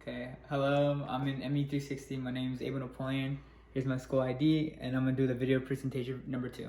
Okay, hello, I'm in ME360. My name is Abel Napoleon. Here's my school ID, and I'm gonna do the video presentation number 2.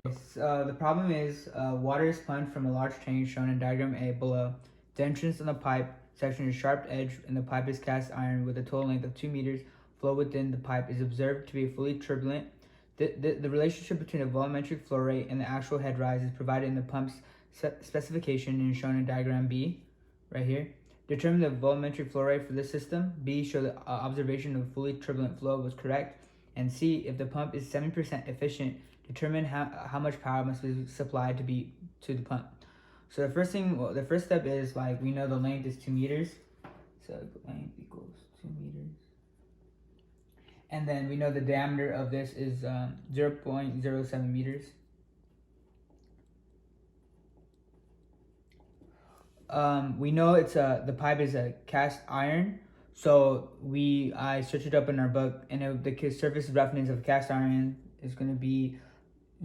The problem is water is plunged from a large tank shown in diagram A below. The entrance on the pipe section is sharp edged, and the pipe is cast iron with a total length of 2 meters. Flow within the pipe is observed to be fully turbulent. The relationship between the volumetric flow rate and the actual head rise is provided in the pump's specification and shown in diagram B, right here. Determine the volumetric flow rate for this system. B, show the observation of fully turbulent flow was correct. And C, if the pump is 70% efficient, determine how much power must be supplied to the pump. So the first step is, like, we know the length is 2 meters. So length equals 2 meters. And then we know the diameter of this is 0.07 meters. We know it's the pipe is a cast iron, so I searched it up in our book, and the surface roughness of cast iron is going to be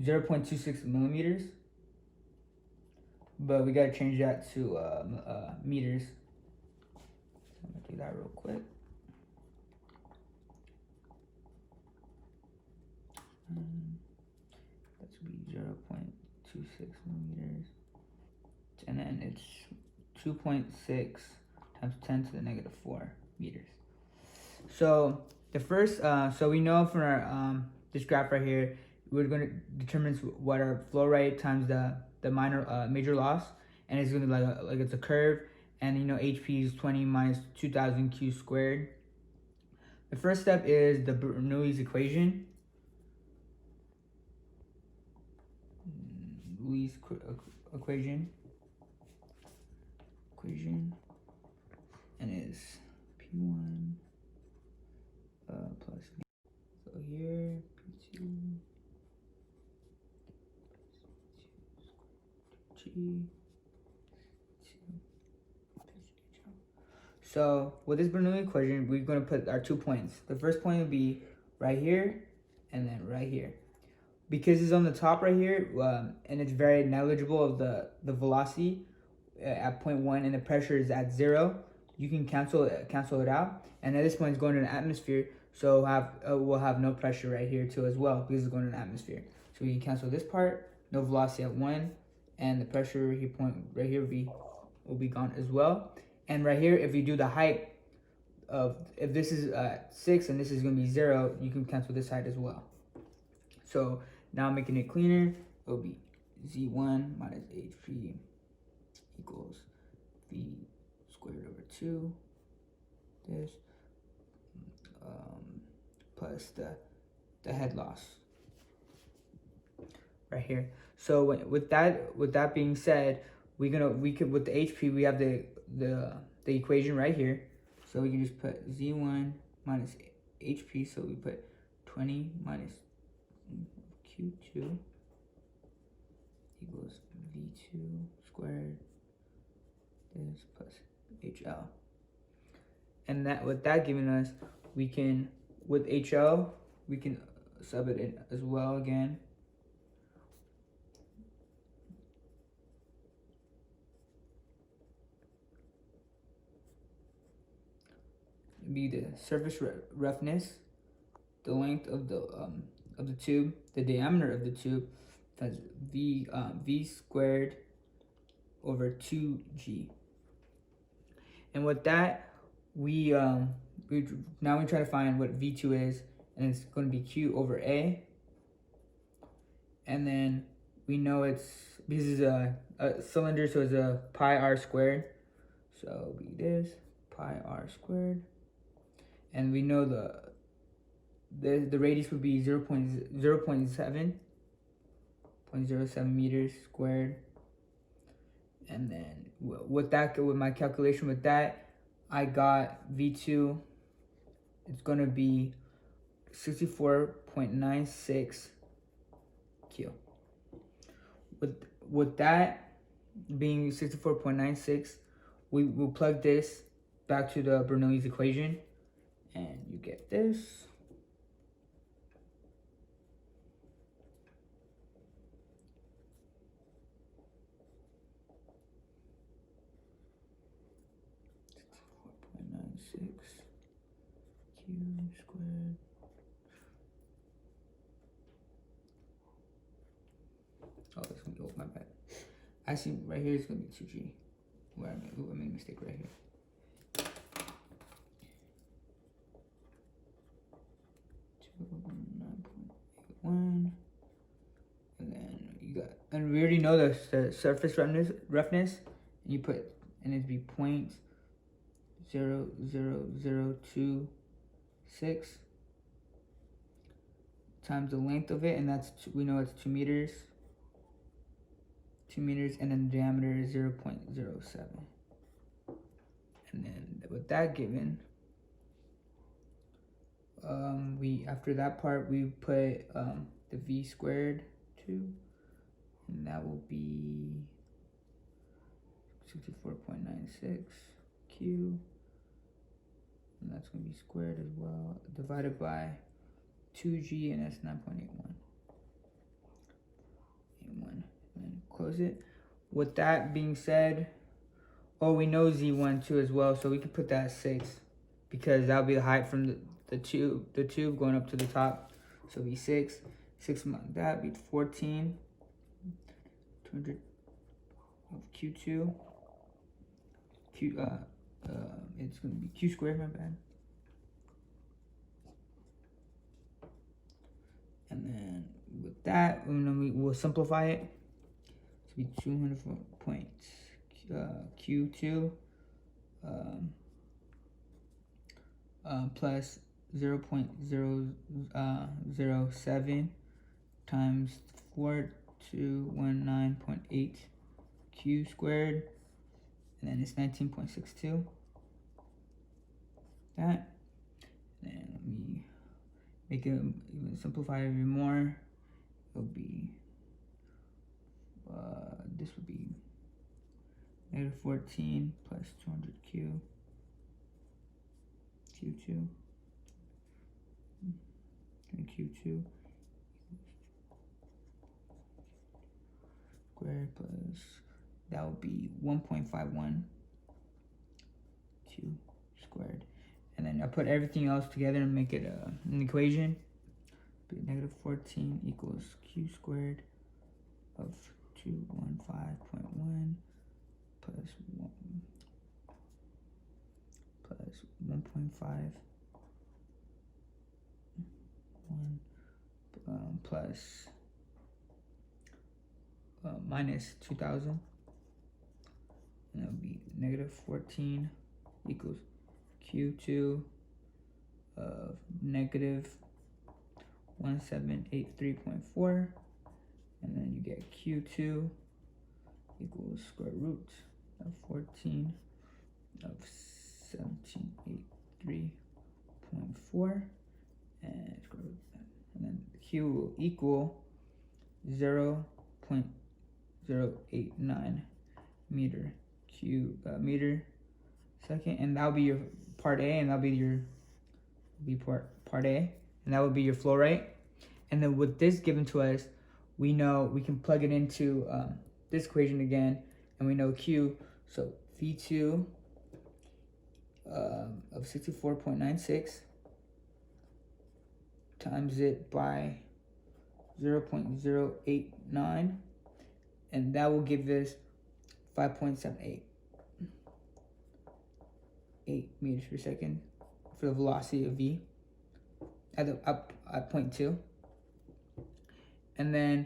0.26 millimeters, but we got to change that to meters. So I'm going to do that real quick. That's be 0.26 millimeters, and then it's 2.6 times 10 to the negative 4 meters. So the first, so we know from our this graph right here, we're going to determine what our flow rate times the major loss, and it's going to be like it's a curve, and you know HP is 20 minus 2,000 Q squared. The first step is the Bernoulli's equation. Equation, and is P1 plus V. So here P2 G. So with this Bernoulli equation, we're going to put our 2 points. The first point will be right here, and then right here. Because it's on the top right here, and it's very negligible of the velocity at 0.1, and the pressure is at 0, you can cancel it out. And at this point, it's going to an atmosphere, so we'll have no pressure right here too as well, because it's going to an atmosphere. So we can cancel this part, no velocity at 1, and the pressure here point right here will be gone as well. And right here, if you do the height of, if this is 6 and this is going to be 0, you can cancel this height as well. So now making it cleaner, it'll be Z1 minus HP equals V squared over 2, this, plus the head loss right here. So with that being said, we could with the HP, we have the equation right here. So we can just put Z1 minus HP, so we put 20 minus Q2 equals V2 squared this plus HL. And that with that giving us, we can, with HL, we can sub it in as well again. Be the surface roughness, the length of the tube, the diameter of the tube, as V squared over 2G. And with that, we now we try to find what V2 is, and it's going to be Q over A. And then we know it's, because it's a cylinder, so it's a pi r squared. So it'll be this pi r squared, and we know the radius would be 0.07 meters squared. And then with my calculation with that, I got V2, it's going to be 64.96 Q. With that being 64.96, we will plug this back to the Bernoulli's equation, and you get this. squared. Oh, that's gonna be, oh, my bad. Actually, right here is gonna be 2G. Where I made a mistake right here. One, and then you got, and we already know the surface roughness. You put, and it'd be 0.00026 times the length of it, and that's we know it's 2 meters. 2 meters, and then the diameter is 0.07. And then with that given, we, after that part, we put the v squared 2, and that will be 64.96 q, and that's going to be squared as well, divided by 2g, and that's 9.81. And close it. With that being said, oh, we know z1 too as well, so we can put that as 6, because that'll be the height from the tube going up to the top. So it'll be 6 amount, that'd be 14, 200 of q2, it's gonna be q squared, my bad. And then with that, we'll simplify it. It's be 200 points q2 plus 0.007 times 4219.8 q squared, and then it's 19.62. That, and then let me make it even simplify it even more. It'll be this would be negative 14 plus 200 q2 and q2 squared plus, that would be 1.51 q squared. And then I put everything else together and make it an equation. Negative 14 equals q squared of 215.1 plus 1.5 plus minus 2000, and that would be negative 14 equals q2 of negative 1783.4, and then you get q2 equals square root of 14 of 1783.4, and square root, and then q will equal 0.089 meter second, and that'll be your part A, and that'll be your part A, and that would be your flow rate. And then with this given to us, we know we can plug it into this equation again, and we know Q, so V2 of 64.96 times it by 0.089, and that will give us 5.78 meters per second for the velocity of V at point 2. And then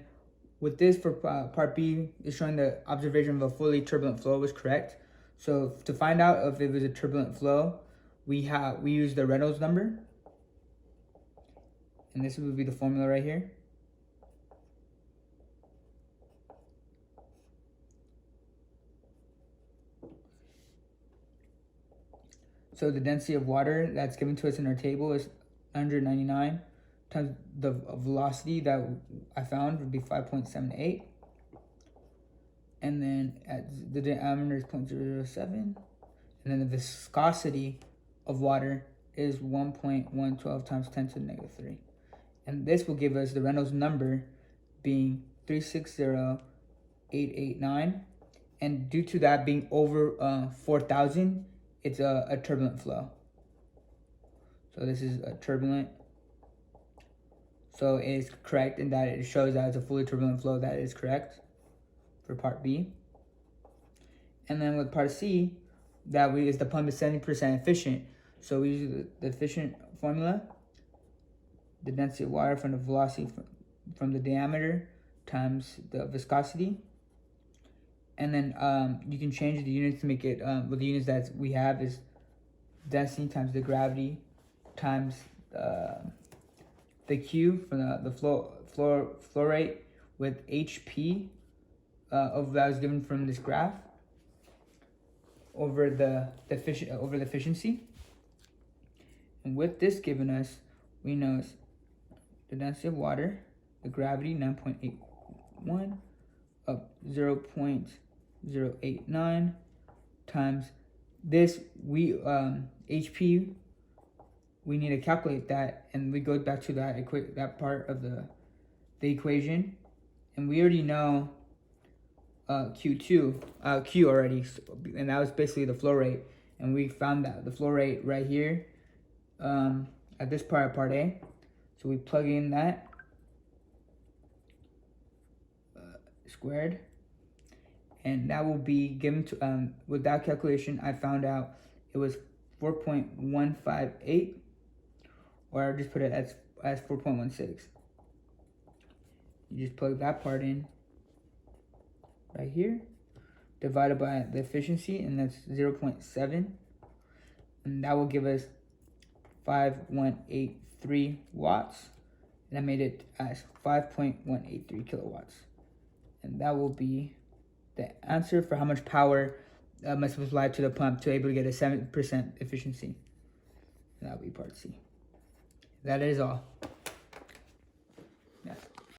with this, for part B, is showing the observation of a fully turbulent flow was correct. So to find out if it was a turbulent flow, we use the Reynolds number, and this would be the formula right here. So the density of water that's given to us in our table is 199 times the velocity that I found would be 5.78. And then at the diameter is 0.007. And then the viscosity of water is 1.112 times 10 to the negative 3. And this will give us the Reynolds number being 360,889. And due to that being over 4,000, it's a turbulent flow. So this is turbulent. So it's correct in that it shows that it's a fully turbulent flow. That is correct for part B. And then with part C, the pump is 70% efficient. So we use the efficient formula, the density of water from the velocity from the diameter times the viscosity. And then you can change the units to make it, with the units that we have is density times the gravity times the Q from the flow rate with HP of that was given from this graph over the efficiency. And with this given us, we know the density of water, the gravity 9.81 up 0.089 times this HP. We need to calculate that, and we go back to that part of the equation, and we already know Q already, and that was basically the flow rate, and we found that the flow rate right here at this part A. So we plug in that squared, and that will be given to with that calculation I found out it was 4.158, or I'll just put it as 4.16. You just plug that part in right here, divided by the efficiency, and that's 0.7, and that will give us 5183 watts, and I made it as 5.183 kilowatts, and that will be the answer for how much power must be applied to the pump to able to get a 7% efficiency. And that will be part C. That is all.